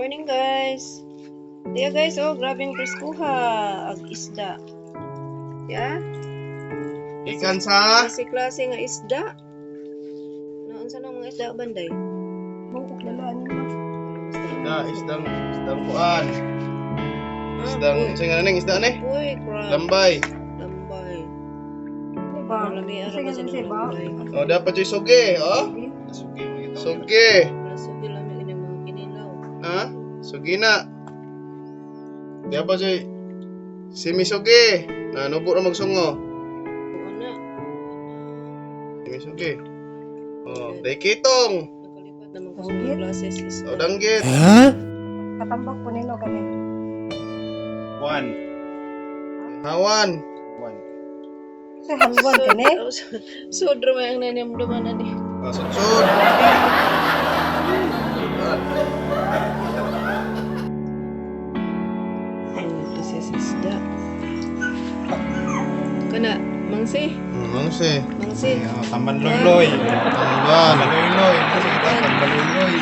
morning guys. Diya guys, oh, grabe yung preskuha. Ag isda. Ya? Ikan sa Klase nga isda. Noon sa mga isda banday? Bukok lalaan nyo. isdang kuan. Isdang sa nga ning isda ni. Uy, crab. Lambay. Lambay. Diba? Malami ara Kasi kasi ganun ng siya ba? lambay. Oh, dapat yung sugi, oh. Sugi. Nasugi lang yung inyong mga kinilaw. Ha? Sugi na. Dapat yung simisugi. Na nubo na magsungo. Kung ano? Simisugi. Oh, day kitong. Nakalipat naman ko sa mga classes isda. Oh, danggit. Katambak po nino kami. One. Hawan. Sa halwan kani. Sodro may ang naniyamdaman na di. Sudsud. This is isda. Kana, mangsi. Mangsi. Mangsi. Tamban loy-loy. Tamban. Loy-loy. Kasi kita tamban loy-loy.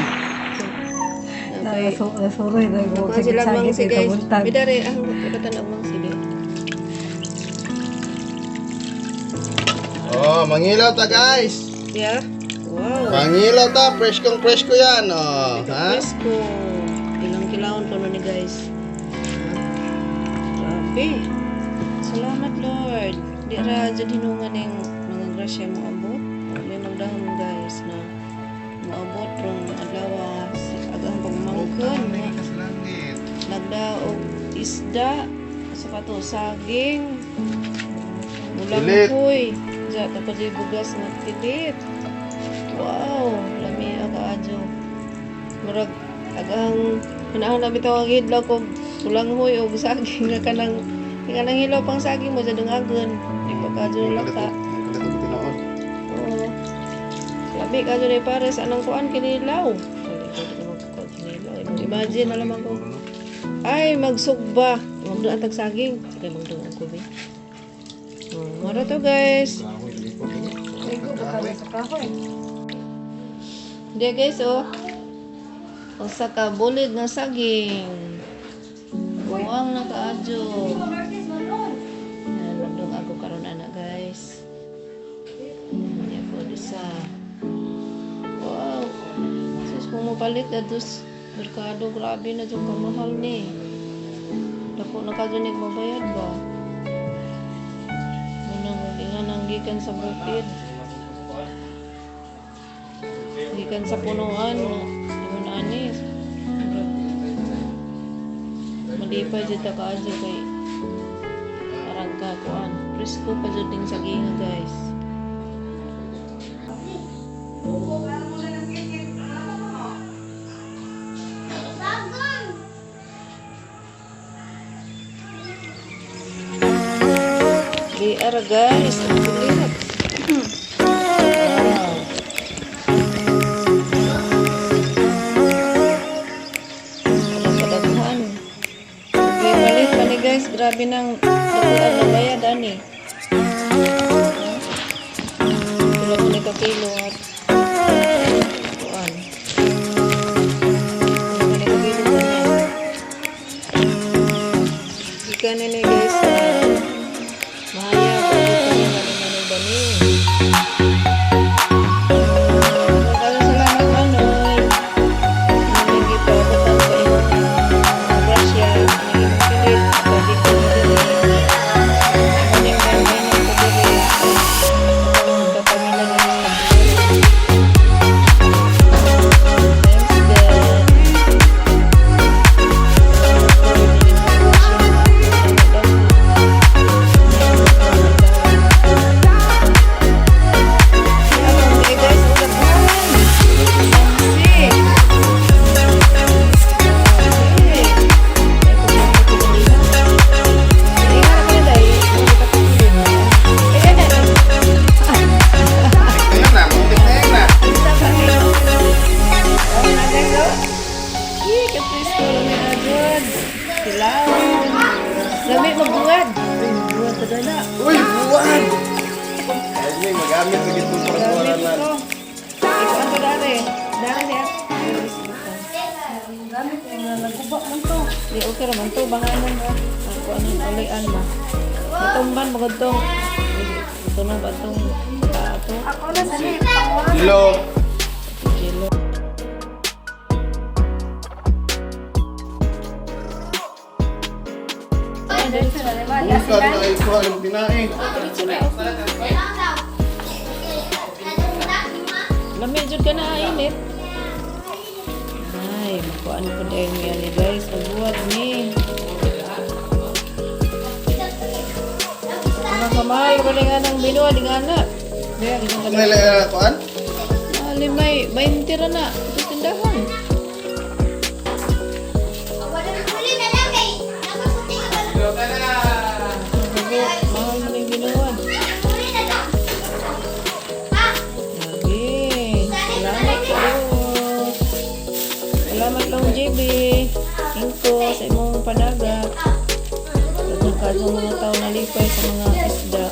Okay. Nasuroy na ko. Mga sila mangsi Sige, guys. kabuntag. Bidari, ang ikatan ang mangsi di. Oh, mangilaw ta guys. Yeah? Wow. Mangilaw ta, fresh ko yan. Oh, Ito ha? presko. Ilang kilawon po ni guys. Grabe. Salamat Lord. Di ra dyan hinungan ng mga grasya mo abot. May magdahon guys na maabot rong adlaw agang pagmangkon. Nagdaog isda sa kato saging. Ulang Tilit. koy. Diya tapos yung bugas na tilit. Wow, lami aga adyo. Murag agang panahon na bitaw ang hidlaw ko ulang hoy og saging nga kanang hilaw pang saging mo sa dungagon. Di pa kadyo lang ka. Oo. Labi kadyo ni pares anang kuan kinilaw. Imagine na lamang ko. Ay, magsugba. Magdoon atag saging. Sige, magdoon ko ba? Mara to guys. Ligo ba kami sa kahoy? Hindi guys, oh. Usa ka bulid ng saging. Buwang na kaadyo. Yan, magdoon ako karon ana guys. Yan po isa. Wow. Sus, kung mapalit na dos merkado, grabe na dyan kamahal ni. Dako na kadunig mabayad ba? Munang ingan ang gikan sa bukid. Gikan sa punuan. Yun anis. Malipay dyan ta kaadyo kay parang kakuan. Presko pa dyan ding saginga guys. Di ara guys, ang kulit. Wow. Kadaghan. Okay, palit pa ni guys, grabe nang dakuan na bayad ani. Wala ko ni kakilo at kuan. Wala ko ni kakilo pa niya. Ikan na ni guys. Mahaya, pagod ko niya manay bani. Maraming salamat Manoy. Nangyay pa ako tao sa iyo. Grasya, nangyay pilit. Pwede ko na din. Maning ganda ng pagkiri. Kapamila na sa pagkiri. Thanks God. Lami magbuwad. Magbuwad pa dala. Uy, buwan! Ay, magamit sa gitong Lami parang ito. Ito ang kadari. Dari niya. gamit yung naguba man to. Di okay raman to, banganan ra. Ako anong ulian ba? Matumban magod tong. Ito na ba tong ato? Ako na sa panguran. Kilo. Kilo. Diretso na naman. Bukan na kayo ko anong pinain. Lamig jud ka na init. Ay, makuan ko dahil niya ni guys. Pagbuhat ni. Mga kamay, wala nga ng binuha, di nga na. Kaya, ginang May laya kuan? limay, 20 ra na. Ito tindahan. Mahal mo na yung binuha. Lagi. Salamat kayo. Salamat lang, JB. Ingko sa imong panagat. Sa mga tao na lipay sa mga isda.